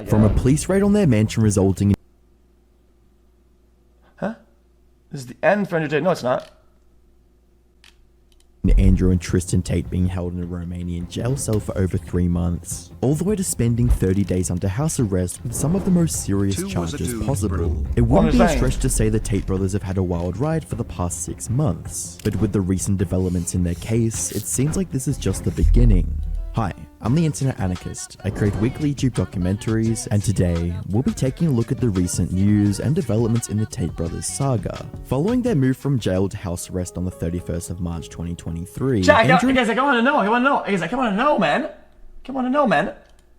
from a police raid on their mansion resulting in... Huh? This is the end for Tate. No, it's not. Andrew and Tristan Tate being held in a Romanian jail cell for over 3 months, all the way to spending 30 days under house arrest with some of the most serious charges possible. It wouldn't be a stretch to say the Tate brothers have had a wild ride for the past 6 months, but with the recent developments in their case, it seems like this is just the beginning. Hi, I'm the Internet Anarchist. I create weekly YouTube documentaries, and today, we'll be taking a look at the recent news and developments in the Tate brothers saga. Following their move from jail to house arrest on the 31st of March 2023, guys, I want to know, man.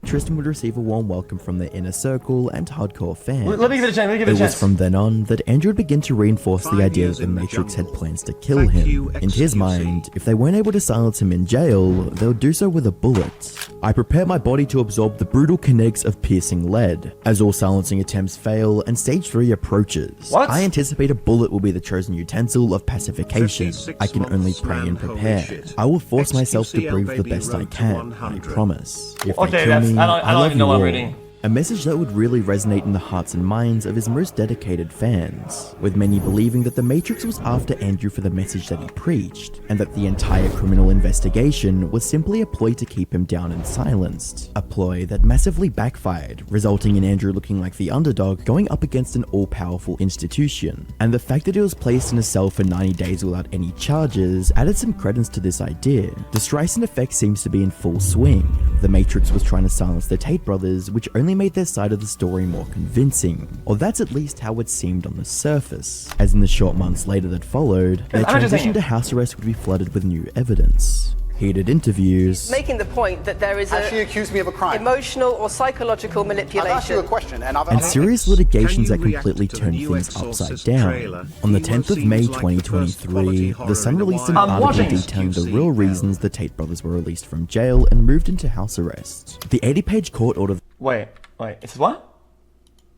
Tristan would receive a warm welcome from their inner circle and hardcore fans. Let me give it a chance, It was from then on that Andrew would begin to reinforce the idea that the Matrix had plans to kill him. In his mind, if they weren't able to silence him in jail, they would do so with a bullet. I prepare my body to absorb the brutal kinetics of piercing lead. As all silencing attempts fail and stage 3 approaches, What? I anticipate a bullet will be the chosen utensil of pacification. I can only pray and prepare. I will force myself to breathe the best I can, I promise. If they kill me, I don't even know what I'm reading. A message that would really resonate in the hearts and minds of his most dedicated fans, with many believing that the Matrix was after Andrew for the message that he preached, and that the entire criminal investigation was simply a ploy to keep him down and silenced. A ploy that massively backfired, resulting in Andrew looking like the underdog going up against an all-powerful institution. And the fact that he was placed in a cell for 90 days without any charges added some credence to this idea. The Streisand effect seems to be in full swing. The Matrix was trying to silence the Tate brothers, which only made their side of the story more convincing, or that's at least how it seemed on the surface, as in the short months later that followed, their transition to house arrest would be flooded with new evidence. Heated interviews, making the point that there is Actually accused me of a crime. Emotional or psychological manipulation. I've asked you a question and serious litigations that completely turned things upside down. On the 10th of May 2023, The Sun released an article detailing the real reasons the Tate brothers were released from jail and moved into house arrest. The 80-page court order... Wait, it's what?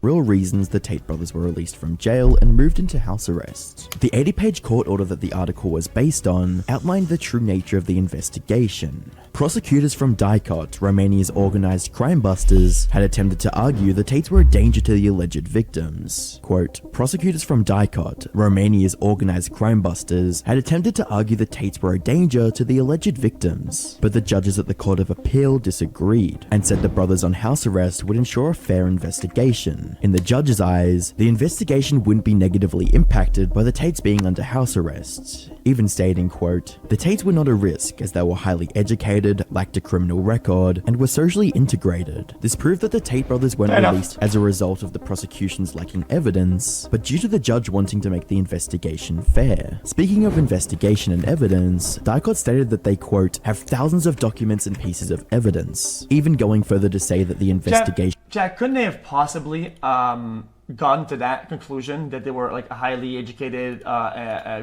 Real reasons the Tate brothers were released from jail and moved into house arrest. The 80-page court order that the article was based on outlined the true nature of the investigation. Prosecutors from Tate, Romania's organized crime busters, had attempted to argue the Tates were a danger to the alleged victims. Quote, prosecutors from Tate, Romania's organized crime busters, had attempted to argue the Tates were a danger to the alleged victims, but the judges at the Court of Appeal disagreed, and said the brothers on house arrest would ensure a fair investigation. In the judge's eyes, the investigation wouldn't be negatively impacted by the Tates being under house arrest, even stating, quote, the Tates were not a risk as they were highly educated, lacked a criminal record, and were socially integrated. This proved that the Tate brothers weren't released as a result of the prosecution's lacking evidence, but due to the judge wanting to make the investigation fair. Speaking of investigation and evidence, Tate stated that they, quote, have thousands of documents and pieces of evidence, even going further to say that the investigation... Jack, couldn't they have possibly gone to that conclusion that they were like a highly educated,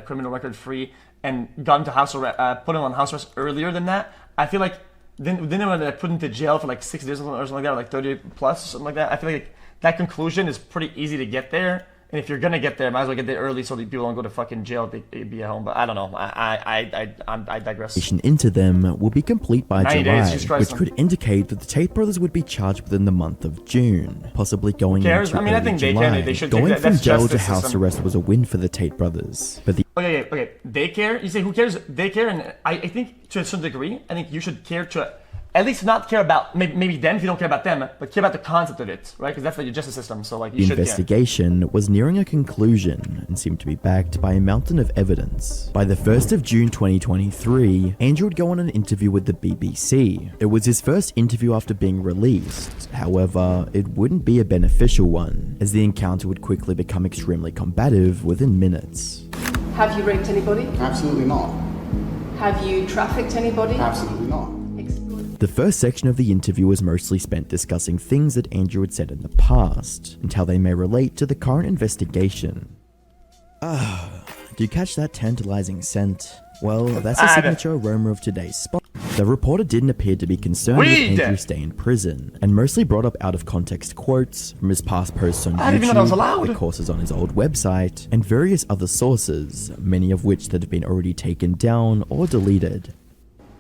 criminal record free, and gone to house arrest, put them on house arrest earlier than that? I feel like then they were put into jail for like 6 days or something like that, or like 30 plus or something like that. I feel like that conclusion is pretty easy to get there. And if you're gonna get there, might as well get there early so that people don't go to fucking jail if they be at home. But I don't know. I digress. Into them will be complete by July, which them. could indicate that the Tate brothers would be charged within the month of June, possibly going into I think July. they should Going take that. from That's jail to justice house system. arrest was a win for the Tate brothers, but the Okay. They care. You say who cares? They care, and I think to a certain degree, I think you should care to at least not care about maybe them if you don't care about them, but care about the concept of it, right? Because that's like your justice system. So like you should. The investigation was nearing a conclusion and seemed to be backed by a mountain of evidence. By the 1st of June 2023, Andrew would go on an interview with the BBC. It was his first interview after being released. However, it wouldn't be a beneficial one, as the encounter would quickly become extremely combative within minutes. Have you raped anybody? Absolutely not. Have you trafficked anybody? Absolutely not. The first section of the interview was mostly spent discussing things that Andrew had said in the past, and how they may relate to the current investigation. Do you catch that tantalizing scent? Well, that's the signature aroma of today's spot. The reporter didn't appear to be concerned with Andrew staying in prison, and mostly brought up out-of-context quotes from his past posts on YouTube, the courses on his old website, and various other sources, many of which that have been already taken down or deleted.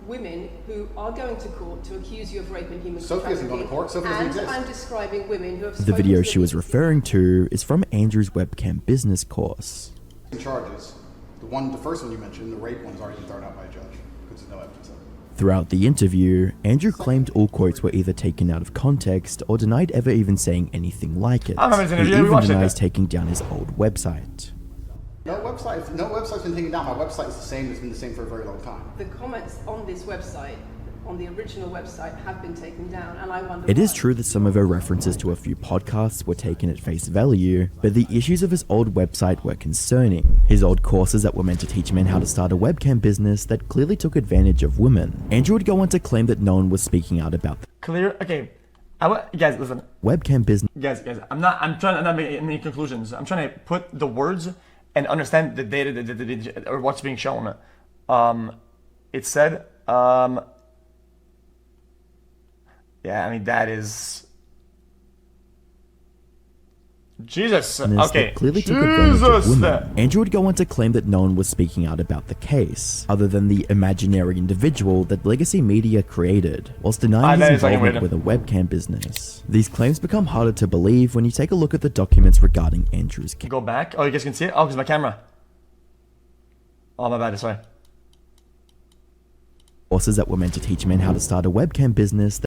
Women who are going to court to accuse accuse you of rape and human Sophie hasn't gone to court. Sophie doesn't and exist. I'm describing women who have The spoken video to she was referring to is from Andrew's webcam business course. Charges. The first one you mentioned, the rape one's already been thrown out by a judge because there's no evidence of it. Throughout the interview, Andrew claimed all quotes were either taken out of context or denied ever even saying anything like it. I remember this interview, He we even watched it. denies taking down his old website. No website's been taken down. My website is the same. It's been the same for a very long time. The comments on this website, on the original website, have been taken down, and I wonder It is why. true that some of her references to a few podcasts were taken at face value, but the issues of his old website were concerning. His old courses that were meant to teach men how to start a webcam business that clearly took advantage of women. Andrew would go on to claim that no one was speaking out about the Clear. Okay. Guys, listen. webcam business. Guys, I'm not making any conclusions. I'm trying to put the words and understand the data or what's being shown. It said, yeah, I mean, that is... Jesus. Okay. That clearly took advantage of women. Andrew would go on to claim that no one was speaking out about the case, other than the imaginary individual that Legacy Media created, whilst denying that his is fucking involvement weird. with a webcam business. These claims become harder to believe when you take a look at the documents regarding Andrew's case. Go back. Oh, you guys can see it? Oh, because my camera. Oh, my bad. Sorry. Courses that were meant to teach men how to start a webcam business.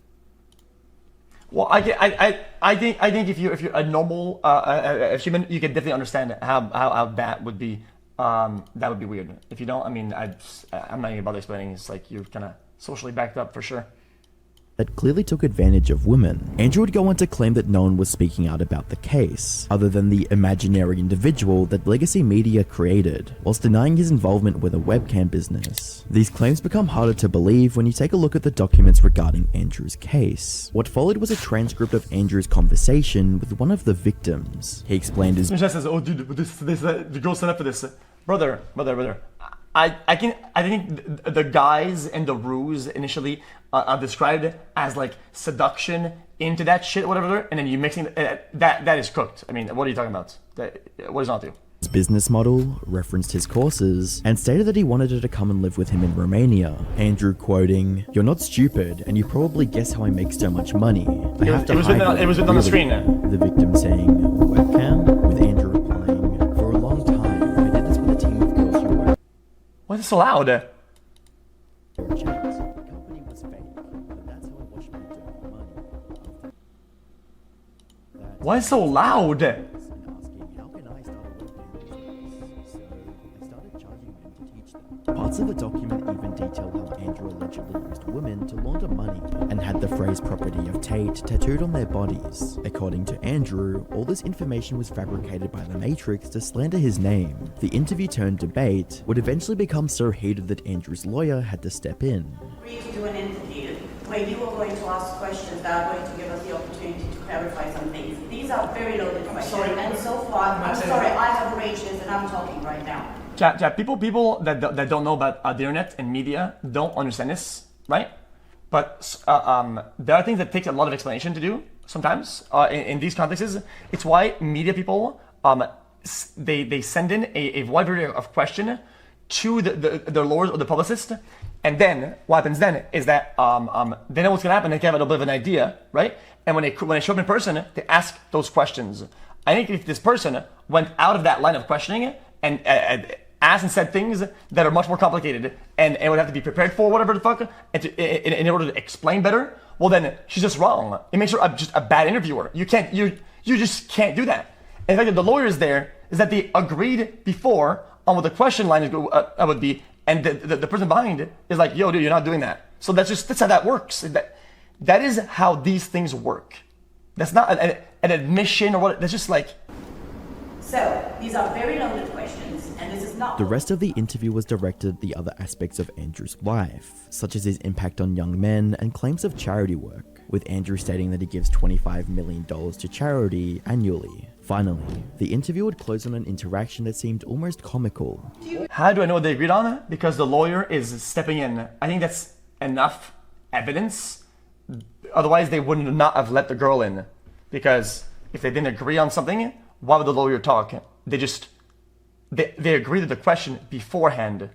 Well, I think if you're a normal human, you can definitely understand how that would be weird. If you don't, I mean, I'm not even about explaining. It's like you're kind of socially backed up for sure. That clearly took advantage of women. Andrew would go on to claim that no one was speaking out about the case, other than the imaginary individual that Legacy Media created, whilst denying his involvement with a webcam business. These claims become harder to believe when you take a look at the documents regarding Andrew's case. What followed was a transcript of Andrew's conversation with one of the victims. He explained his Michelle says, "Oh, dude, the girl signed up for this, brother." I think the guys and the ruse initially are described as like seduction into that shit, whatever, and then you mixing that is cooked. I mean, what are you talking about? What is not to? business model, referenced his courses, and stated that he wanted her to come and live with him in Romania. Andrew quoting, "You're not stupid, and you probably guess how I make so much money. I have to It was hide written it, on the really." screen. The victim saying, "Webcam?" With Andrew replying, "For a long time, I did this with a team of girls who were Why is this so loud? chat. The company was fake, but that's how I watched my dirty money." Why is it so loud? And asking, "How can I start a webcam business?" So I started charging men to teach them. Parts of the document even detail how Andrew allegedly used women to launder money and had the phrase "property of Tate" tattooed on their bodies. According to Andrew, all this information was fabricated by the Matrix to slander his name. The interview turned debate would eventually become so heated that Andrew's lawyer had to step in. Agreed to do an interview where you are going to ask questions that are going to give us the opportunity to clarify some things. These are very loaded questions. sorry. And so far, I'm sorry, I have arranged this and I'm talking right now. Chat, people that don't know about the internet and media don't understand this, right? But there are things that take a lot of explanation to do sometimes in these contexts. It's why media people they send in a wide variety of questions to the lawyers or the publicist, and then what happens then is that they know what's gonna happen. They can have a little bit of an idea, right? And when they show up in person, they ask those questions. I think if this person went out of that line of questioning and asked and said things that are much more complicated and would have to be prepared for whatever the fuck and in order to explain better, well then she's just wrong. It makes her just a bad interviewer. You just can't do that. In fact, the lawyers there is that they agreed before on what the question line would be, and the person behind it is like, "Yo, dude, you're not doing that." So that's how that works. That is how these things work. That's not an admission or what. That's just like. So, these are very loaded questions, and this is not... The rest of the interview was directed at the other aspects of Andrew's life, such as his impact on young men and claims of charity work, with Andrew stating that he gives $25 million to charity annually. Finally, the interview would close on an interaction that seemed almost comical. How do I know what they agreed on? Because the lawyer is stepping in. I think that's enough evidence. Otherwise, they would not have let the girl in. Because if they didn't agree on something, why would the lawyer talk? They agree to the question beforehand.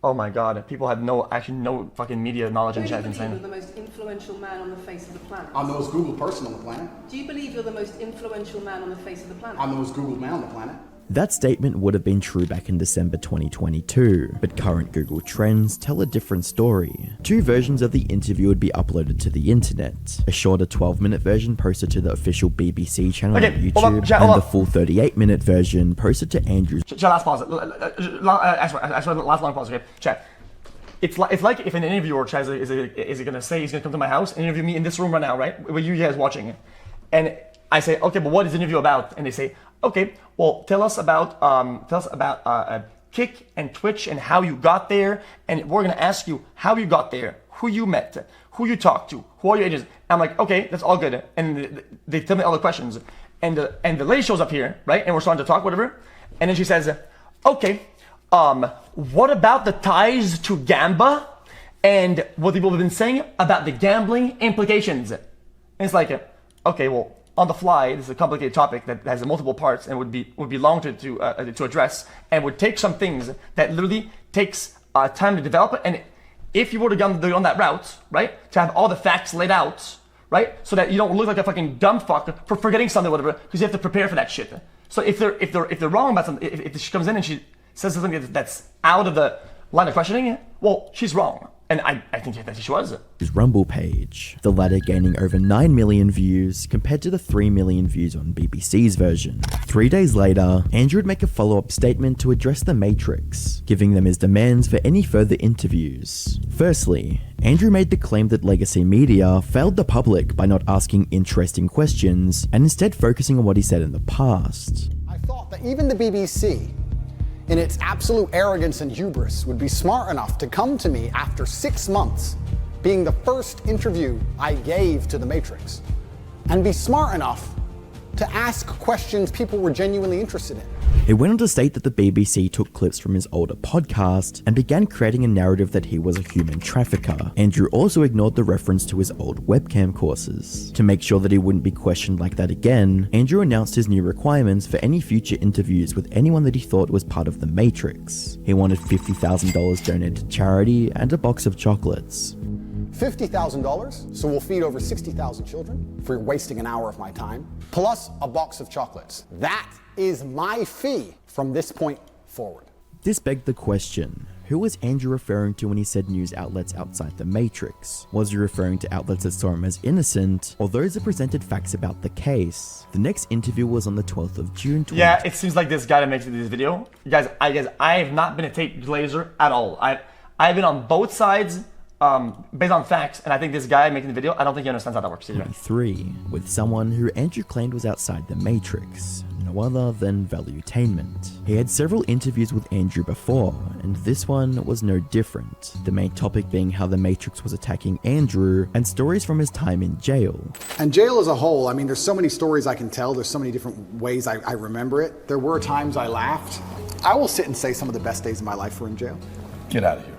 Oh my god, people have no fucking media knowledge in Do you chat. believe Insane. you're the most influential man on the face of the planet? I'm the most Googled person on the planet. Do you believe you're the most influential man on the face of the planet? I'm the most Googled man on the planet. That statement would have been true back in December 2022, but current Google Trends tell a different story. Two versions of the interview would be uploaded to the internet. A shorter 12-minute version posted to the official BBC channel on YouTube, and the full 38-minute version posted to Andrew's. Last pause. I swear, last long pause, okay? Chat. It's like if an interviewer tries to, is he gonna say he's gonna come to my house and interview me in this room right now, right? With you guys watching it. And I say, okay, but what is the interview about? And they say, okay, well, tell us about Kick and Twitch and how you got there. And we're gonna ask you how you got there, who you met, who you talked to, who are your agents. I'm like, okay, that's all good. And they tell me all the questions. And the lady shows up here, right? And we're starting to talk, whatever. And then she says, okay, what about the ties to Gamba and what people have been saying about the gambling implications? And it's like, okay, well, on the fly, this is a complicated topic that has multiple parts and would be long to address, and would take some things that literally takes time to develop. And if you were to go on that route, right, to have all the facts laid out, right, so that you don't look like a fucking dumb fuck for forgetting something, or whatever, because you have to prepare for that shit. So if they're wrong about something, if she comes in and she says something that's out of the line of questioning, well, she's wrong. And I think that she was. His Rumble page, the latter gaining over 9 million views compared to the 3 million views on BBC's version. 3 days later, Andrew would make a follow-up statement to address the Matrix, giving them his demands for any further interviews. Firstly, Andrew made the claim that legacy media failed the public by not asking interesting questions and instead focusing on what he said in the past. I thought that even the BBC, in its absolute arrogance and hubris, would be smart enough to come to me after 6 months, being the first interview I gave to The Matrix, and be smart enough to ask questions people were genuinely interested in. He went on to state that the BBC took clips from his older podcast and began creating a narrative that he was a human trafficker. Andrew also ignored the reference to his old webcam courses. To make sure that he wouldn't be questioned like that again, Andrew announced his new requirements for any future interviews with anyone that he thought was part of the Matrix. He wanted $50,000 donated to charity and a box of chocolates. $50,000, so we'll feed over 60,000 children for wasting an hour of my time, plus a box of chocolates. That is my fee from this point forward. This begged the question, who was Andrew referring to when he said news outlets outside the Matrix? Was he referring to outlets that saw him as innocent, or those that presented facts about the case? The next interview was on the 12th of June. Yeah, it seems like this guy that makes this video. Guys, I have not been a Tate Glazer at all. I've been on both sides, based on facts, and I think this guy making the video, I don't think he understands how that works either. 3, with someone who Andrew claimed was outside the Matrix, no other than Valuetainment. He had several interviews with Andrew before, and this one was no different. The main topic being how the Matrix was attacking Andrew, and stories from his time in jail. And jail as a whole, I mean, there's so many stories I can tell, there's so many different ways I remember it. There were times I laughed. I will sit and say some of the best days of my life were in jail. Get out of here.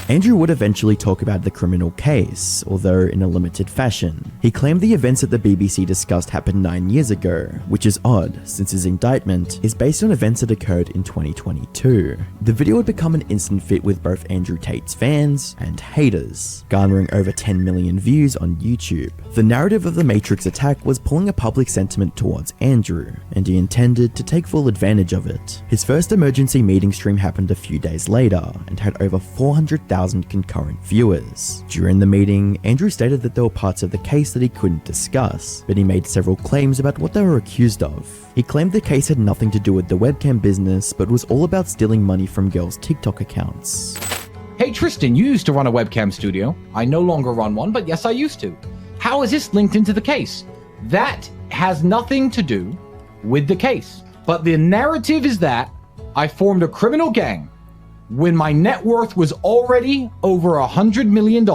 Andrew would eventually talk about the criminal case, although in a limited fashion. He claimed the events that the BBC discussed happened 9 years ago, which is odd since his indictment is based on events that occurred in 2022. The video would become an instant fit with both Andrew Tate's fans and haters, garnering over 10 million views on YouTube. The narrative of the Matrix attack was pulling a public sentiment towards Andrew, and he intended to take full advantage of it. His first emergency meeting stream happened a few days later and had over 400,000 concurrent viewers. During the meeting, Andrew stated that there were parts of the case that he couldn't discuss, but he made several claims about what they were accused of. He claimed the case had nothing to do with the webcam business, but was all about stealing money from girls' TikTok accounts. Hey Tristan, you used to run a webcam studio. I no longer run one, but yes, I used to. How is this linked into the case? That has nothing to do with the case. But the narrative is that I formed a criminal gang when my net worth was already over $100 million.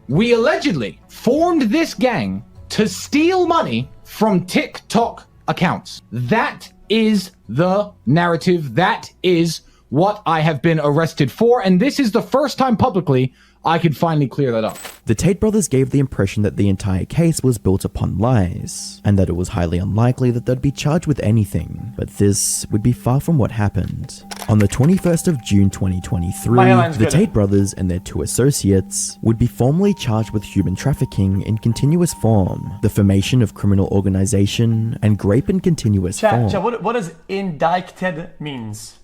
We allegedly formed this gang to steal money from TikTok accounts. That is the narrative. That is what I have been arrested for. And this is the first time publicly I could finally clear that up. The Tate brothers gave the impression that the entire case was built upon lies, and that it was highly unlikely that they'd be charged with anything, but this would be far from what happened. On the 21st of June 2023, the Tate brothers and their 2 associates would be formally charged with human trafficking in continuous form, the formation of criminal organization, and rape in continuous form. What does indicted means?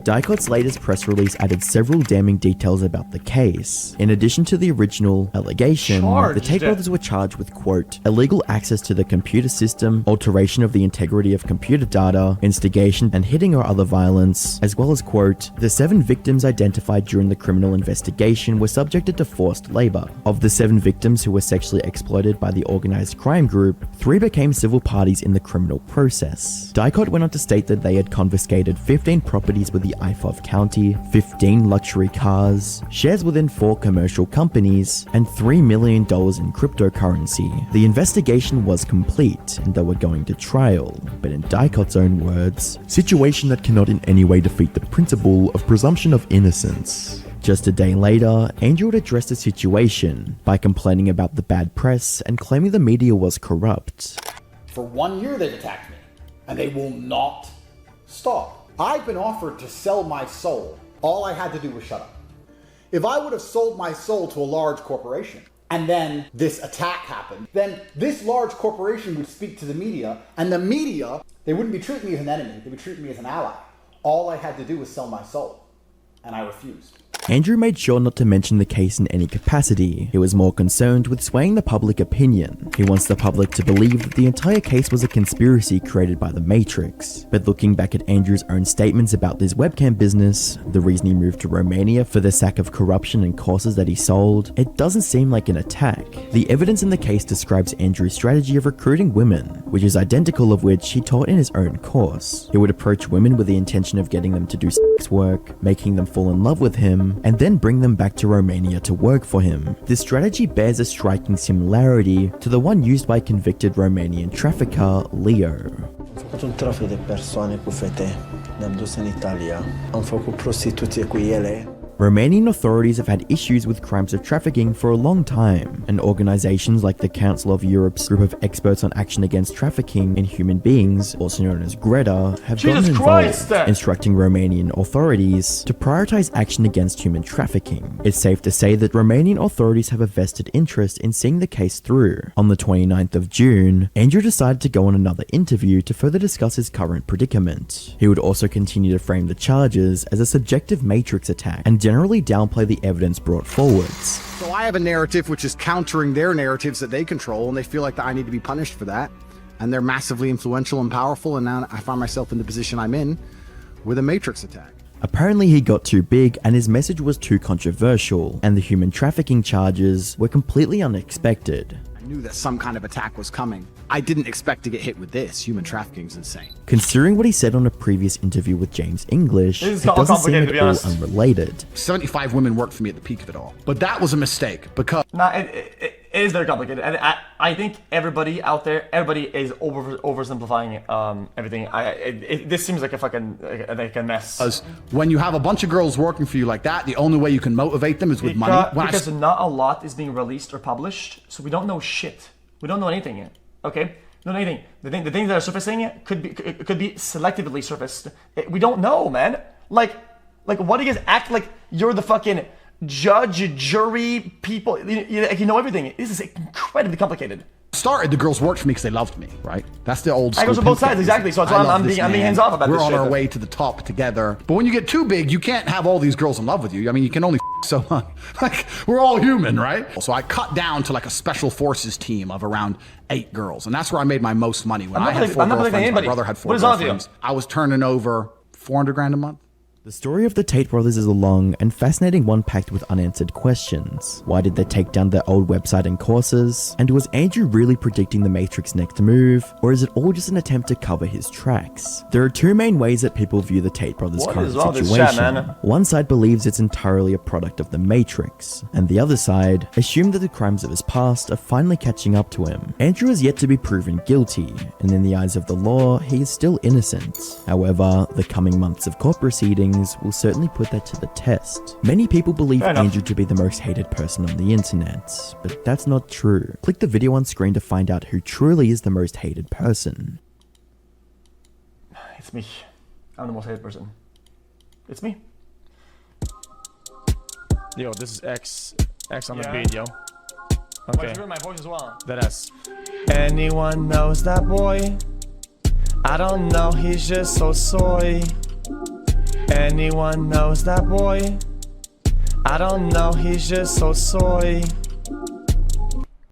Dicot's latest press release added several damning details about the case. In addition to the original allegation, the Tate brothers were charged with, quote, illegal access to the computer system, alteration of the integrity of computer data, instigation and hitting or other violence, as well as, quote, the 7 victims identified during the criminal investigation were subjected to forced labor. Of the 7 victims who were sexually exploited by the organized crime group, 3 became civil parties in the criminal process. Dicot went on to state that they had confiscated 15 properties with the IFOV County, 15 luxury cars, shares within 4 commercial companies, and $3 million in cryptocurrency. The investigation was complete, and they were going to trial, but in Dicot's own words, situation that cannot in any way defeat the principle of presumption of innocence. Just a day later, Andrew would address the situation by complaining about the bad press and claiming the media was corrupt. For 1 year they've attacked me, and they will not stop. I've been offered to sell my soul. All I had to do was shut up. If I would have sold my soul to a large corporation, and then this attack happened, then this large corporation would speak to the media, and the media, they wouldn't be treating me as an enemy, they would treat me as an ally. All I had to do was sell my soul, and I refused. Andrew made sure not to mention the case in any capacity. He was more concerned with swaying the public opinion. He wants the public to believe that the entire case was a conspiracy created by the Matrix. But looking back at Andrew's own statements about this webcam business, the reason he moved to Romania for the sack of corruption and courses that he sold, it doesn't seem like an attack. The evidence in the case describes Andrew's strategy of recruiting women, which is identical of which he taught in his own course. He would approach women with the intention of getting them to do sex work, making them fall in love with him, and then bring them back to Romania to work for him. This strategy bears a striking similarity to the one used by convicted Romanian trafficker Leo. Am făcut un trafic de persoane cu fete. Ne-am dus în Italia. Am făcut prostituție cu ele. Romanian authorities have had issues with crimes of trafficking for a long time, and organizations like the Council of Europe's group of experts on action against trafficking in human beings, also known as GRETA, have gotten involved, instructing Romanian authorities to prioritize action against human trafficking. It's safe to say that Romanian authorities have a vested interest in seeing the case through. On the 29th of June, Andrew decided to go on another interview to further discuss his current predicament. He would also continue to frame the charges as a subjective Matrix attack and generally downplay the evidence brought forwards. So I have a narrative which is countering their narratives that they control, and they feel like that I need to be punished for that. And they're massively influential and powerful, and now I find myself in the position I'm in with a Matrix attack. Apparently he got too big and his message was too controversial, and the human trafficking charges were completely unexpected. I knew that some kind of attack was coming. I didn't expect to get hit with this. Human trafficking is insane. Considering what he said on a previous interview with James English, it doesn't seem at all unrelated. 75 women worked for me at the peak of it all. But that was a mistake because... Nah, it is very complicated. And I think everybody out there, everybody is oversimplifying everything. This seems like a mess. Because when you have a bunch of girls working for you like that, the only way you can motivate them is with money. Because not a lot is being released or published, so we don't know shit. We don't know anything yet. Okay, not anything. The things that are surfacing could be selectively surfaced. We don't know, man. Like what do you guys act like you're the fucking judge, jury, people? You know everything. This is incredibly complicated. Started, the girls worked for me because they loved me, right? That's the old school. I goes on both sides, exactly. So that's why I'm being hands off about this shit. We're on our way to the top together. But when you get too big, you can't have all these girls in love with you. I mean, you can only so much. Like, we're all human, right? So I cut down to like a special forces team of around 8 girls. And that's where I made my most money. When I had 4 girlfriends, my brother had 4 girlfriends. I was turning over $400,000 a month. The story of the Tate brothers is a long and fascinating one packed with unanswered questions. Why did they take down their old website and courses? And was Andrew really predicting the Matrix next move? Or is it all just an attempt to cover his tracks? There are 2 main ways that people view the Tate brothers' current situation. One side believes it's entirely a product of the Matrix, and the other side assume that the crimes of his past are finally catching up to him. Andrew is yet to be proven guilty, and in the eyes of the law, he is still innocent. However, the coming months of court proceedings things will certainly put that to the test. Many people believe Fair enough. Andrew to be the most hated person on the internet, but that's not true. Click the video on screen to find out who truly is the most hated person. It's me. I'm the most hated person. It's me. Yo, this is X on the Yeah. beat, yo. But Okay, you heard my voice as well. that ass. Anyone knows that boy? I don't know, he's just so soy. Anyone knows that boy? I don't know, he's just so soy.